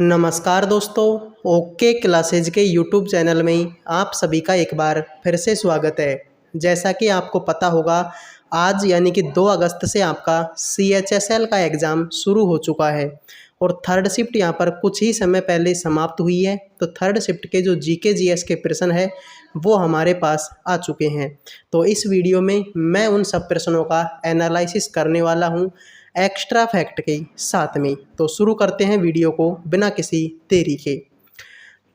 नमस्कार दोस्तों, okay classes के यूट्यूब चैनल में आप सभी का एक बार फिर से स्वागत है। जैसा कि आपको पता होगा, आज यानी कि 2 अगस्त से आपका CHSL का एग्ज़ाम शुरू हो चुका है और थर्ड शिफ्ट यहाँ पर कुछ ही समय पहले समाप्त हुई है। तो थर्ड शिफ्ट के जो GK GS के प्रश्न है वो हमारे पास आ चुके हैं। तो इस वीडियो में मैं उन सब प्रश्नों का एनालिसिस करने वाला हूँ एक्स्ट्रा फैक्ट के साथ में। तो शुरू करते हैं वीडियो को बिना किसी देरी के।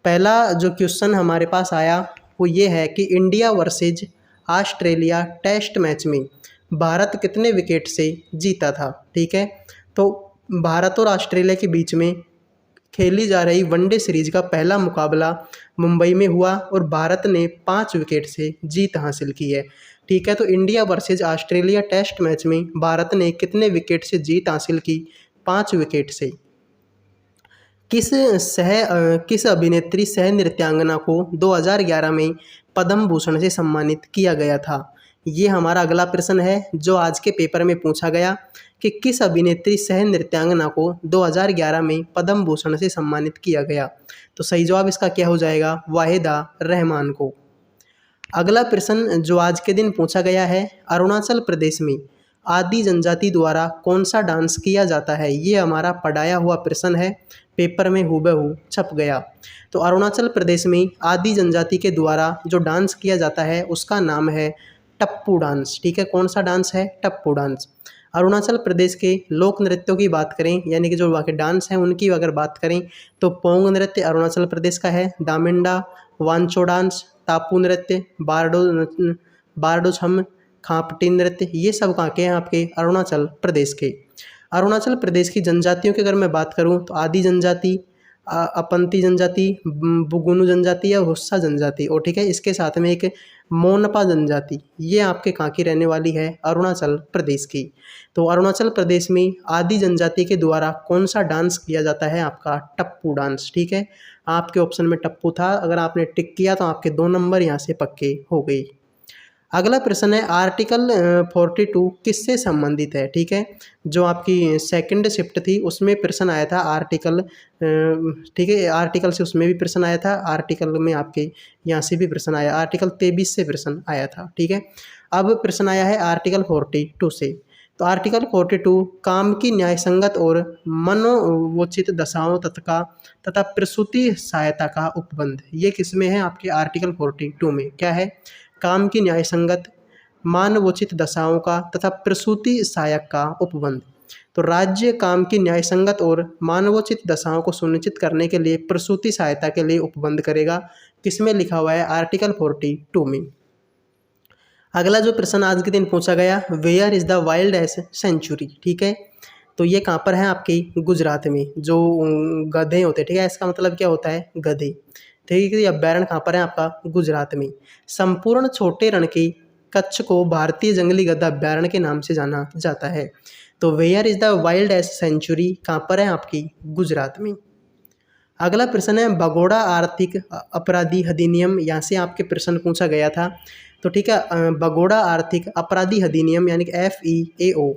पहला जो क्वेश्चन हमारे पास आया वो ये है कि India versus Australia test match में भारत कितने विकेट से जीता था। ठीक है, तो भारत और ऑस्ट्रेलिया के बीच में खेली जा रही वनडे सीरीज का पहला मुकाबला मुंबई में हुआ और भारत ने 5 विकेट से जीत हासिल की है। ठीक है, तो India versus Australia test match में भारत ने कितने विकेट से जीत हासिल की? 5 विकेट से। किस अभिनेत्री सह नृत्यांगना को 2011 में पद्म भूषण से सम्मानित किया गया था? ये हमारा अगला प्रश्न है जो आज के पेपर में पूछा गया कि किस अभिनेत्री सह नृत्यांगना को 2011 में पद्म भूषण से सम्मानित किया गया? तो सही जवाब इसका क्या हो जाएगा? वाहिदा रहमान को। अगला प्रश्न जो आज के दिन पूछा गया है, अरुणाचल प्रदेश में आदि जनजाति द्वारा कौन सा डांस किया जाता है? ये हमारा पढ़ाया हुआ प्रश्न है, पेपर में हूबहू छप गया। तो अरुणाचल प्रदेश में आदि जनजाति के द्वारा जो डांस किया जाता है उसका नाम है टप्पू डांस। ठीक है, कौन सा डांस है? टप्पू डांस। अरुणाचल प्रदेश के लोक नृत्यों की बात करें यानी कि जो वहाँ के डांस हैं उनकी अगर बात करें तो पोंग नृत्य अरुणाचल प्रदेश का है, दामिंडा, वांचो डांस, टापू नृत्य, बारडो छम, खापटी नृत्य, ये सब कहाँ के हैं? आपके अरुणाचल प्रदेश के। अरुणाचल प्रदेश की जनजातियों की अगर मैं बात करूँ तो आदि जनजाति, अपंती जनजाति, बुगुनु जनजाति या हुस्सा जनजाति और ठीक है इसके साथ में एक मोनपा जनजाति, ये आपके कहाँ की रहने वाली है? अरुणाचल प्रदेश की। तो अरुणाचल प्रदेश में आदि जनजाति के द्वारा कौन सा डांस किया जाता है? आपका टप्पू डांस। ठीक है, आपके ऑप्शन में टप्पू था, अगर आपने टिक किया तो आपके 2 नंबर यहाँ से पक्के हो गई। अगला प्रश्न है आर्टिकल 42 किससे संबंधित है? ठीक है, जो आपकी सेकंड शिफ्ट थी उसमें प्रश्न आया था आर्टिकल, ठीक है आर्टिकल से उसमें भी प्रश्न आया था, आर्टिकल में आपके यहाँ से भी प्रश्न आया, आर्टिकल 23 से प्रश्न आया था। ठीक है, अब प्रश्न आया है आर्टिकल 42 से। तो आर्टिकल 42 काम की न्यायसंगत और मनोवोचित दशाओं तथा प्रसूति सहायता का उपबंध, ये किसमें है? आपके आर्टिकल 42 में। क्या है? काम की न्यायसंगत, मानवोचित दशाओं का तथा प्रसूति सहायक का उपबंध। तो राज्य काम की न्यायसंगत और मानवोचित दशाओं को सुनिश्चित करने के लिए प्रसूति सहायता के लिए उपबंध करेगा। किसमें लिखा हुआ है? आर्टिकल 42 में। अगला जो प्रश्न आज के दिन पूछा गया, where is the wild ass sanctuary. ठीक है, तो ये कहाँ पर है? आपके गुजरात में। जो गधे होते हैं, ठीक है, इसका मतलब क्या होता है? गधे। ठीक है, अभ्यारण्य कहाँ पर है? आपका गुजरात में। संपूर्ण छोटे रण की कच्छ को भारतीय जंगली गधा अभ्यारण्य के नाम से जाना जाता है। तो where is the wild ass sanctuary कहाँ पर है? आपकी गुजरात में। अगला प्रश्न है भगोड़ा आर्थिक अपराधी अधिनियम, यहाँ से आपके प्रश्न पूछा गया था। तो ठीक है, भगोड़ा आर्थिक अपराधी अधिनियम यानी कि FEAO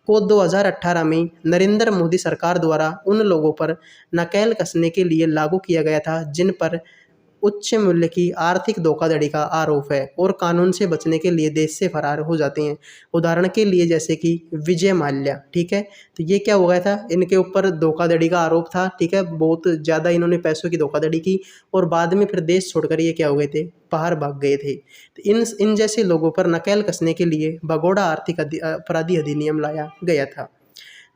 को 2018 में नरेंद्र मोदी सरकार द्वारा उन लोगों पर नकेल कसने के लिए लागू किया गया था जिन पर उच्च मूल्य की आर्थिक धोखाधड़ी का आरोप है और कानून से बचने के लिए देश से फरार हो जाते हैं। उदाहरण के लिए जैसे कि विजय माल्या। ठीक है, तो ये क्या हो गया था? इनके ऊपर धोखाधड़ी का आरोप था। ठीक है, बहुत ज़्यादा इन्होंने पैसों की धोखाधड़ी की और बाद में फिर देश छोड़कर ये क्या हो गए थे? बाहर भाग गए थे। तो इन जैसे लोगों पर नकेल कसने के लिए भगोड़ा आर्थिक अपराधी अधिनियम लाया गया था।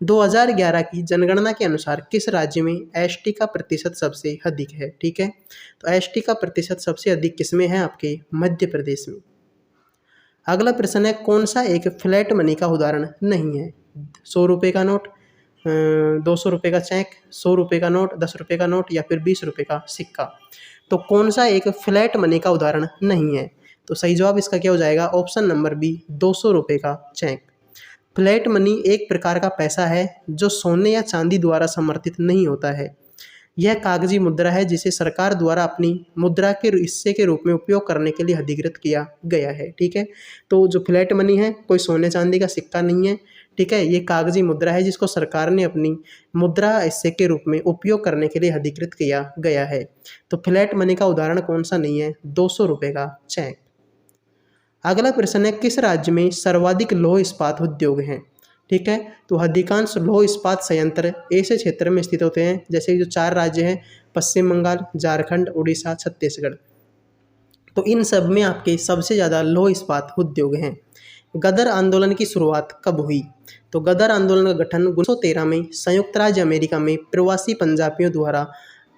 2011 की जनगणना के अनुसार किस राज्य में एसटी का प्रतिशत सबसे अधिक है? ठीक है, तो एसटी का प्रतिशत सबसे अधिक किसमें है? आपके मध्य प्रदेश में। अगला प्रश्न है कौन सा एक फ्लैट मनी का उदाहरण नहीं है? 100 रुपये का नोट, 200 रुपये का चेक, 100 रुपये का नोट, 10 रुपये का नोट या फिर 20 रुपये का सिक्का। तो कौन सा एक फ्लैट मनी का उदाहरण नहीं है? तो सही जवाब इसका क्या हो जाएगा? ऑप्शन नंबर बी, 200 रुपये का चेक। फ्लैट मनी एक प्रकार का पैसा है जो सोने या चांदी द्वारा समर्थित नहीं होता है। यह कागजी मुद्रा है जिसे सरकार द्वारा अपनी मुद्रा के हिस्से के रूप में उपयोग करने के लिए अधिकृत किया गया है। ठीक है, तो जो फ्लैट मनी है कोई सोने चांदी का सिक्का नहीं है। ठीक है, ये कागजी मुद्रा है जिसको सरकार ने अपनी मुद्रा हिस्से के रूप में उपयोग करने के लिए अधिकृत किया गया है। तो फ्लैट मनी का उदाहरण कौन सा नहीं है? 200 रुपये का चेक। अगला प्रश्न है, किस राज्य में सर्वाधिक लौह इस्पात उद्योग हैं? ठीक है, तो अधिकांश लौह इस्पात संयंत्र ऐसे क्षेत्र में स्थित होते हैं जैसे जो 4 राज्य हैं, पश्चिम बंगाल, झारखंड, उड़ीसा, छत्तीसगढ़। तो इन सब में आपके सबसे ज़्यादा लौह इस्पात उद्योग हैं। गदर आंदोलन की शुरुआत कब हुई? तो गदर आंदोलन का गठन 1913 में संयुक्त राज्य अमेरिका में प्रवासी पंजाबियों द्वारा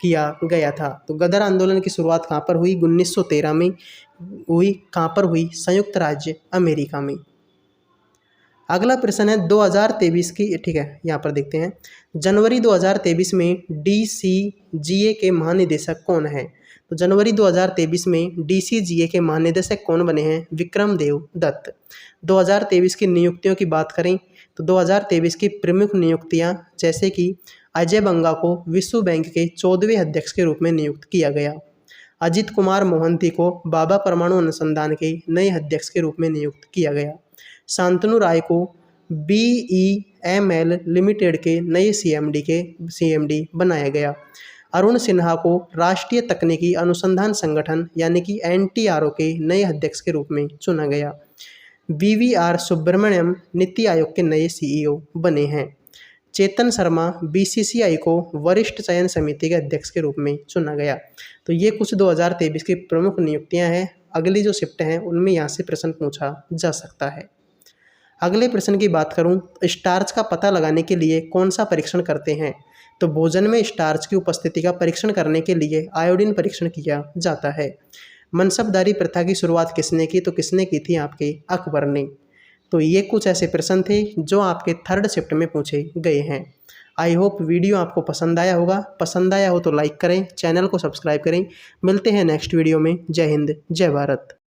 किया गया था। तो गदर आंदोलन की शुरुआत कहाँ पर हुई? 1913 में हुई। कहाँ पर हुई? संयुक्त राज्य अमेरिका में। अगला प्रश्न है 2023 की, ठीक है, यहाँ पर देखते हैं। जनवरी 2023 में DCGA के महानिदेशक कौन है? तो जनवरी 2023 में DCGA के महानिदेशक कौन बने हैं? विक्रमदेव दत्त। 2023 की नियुक्तियों की बात करें तो 2023 की प्रमुख नियुक्तियां जैसे कि अजय बंगा को विश्व बैंक के 14वें अध्यक्ष के रूप में नियुक्त किया गया। अजित कुमार मोहंती को भाभा परमाणु अनुसंधान के नए अध्यक्ष के रूप में नियुक्त किया गया। शांतनु राय को BEML लिमिटेड के नए CMD बनाया गया। अरुण सिन्हा को राष्ट्रीय तकनीकी अनुसंधान संगठन यानी कि NTRO के नए अध्यक्ष के रूप में चुना गया। VVR सुब्रमण्यम नीति आयोग के नए CEO बने हैं। चेतन शर्मा BCCI को वरिष्ठ चयन समिति के अध्यक्ष के रूप में चुना गया। तो ये कुछ 2023 की प्रमुख नियुक्तियां हैं। अगली जो शिफ्ट हैं उनमें यहाँ से प्रश्न पूछा जा सकता है। अगले प्रश्न की बात करूं, स्टार्च का पता लगाने के लिए कौन सा परीक्षण करते हैं? तो भोजन में स्टार्च की उपस्थिति का परीक्षण करने के लिए आयोडीन परीक्षण किया जाता है। मनसबदारी प्रथा की शुरुआत किसने की? तो किसने की थी? आपके अकबर ने। तो ये कुछ ऐसे प्रश्न थे जो आपके 3rd शिफ्ट में पूछे गए हैं। आई होप वीडियो आपको पसंद आया होगा। पसंद आया हो तो लाइक करें, चैनल को सब्सक्राइब करें। मिलते हैं नेक्स्ट वीडियो में। जय हिंद, जय भारत।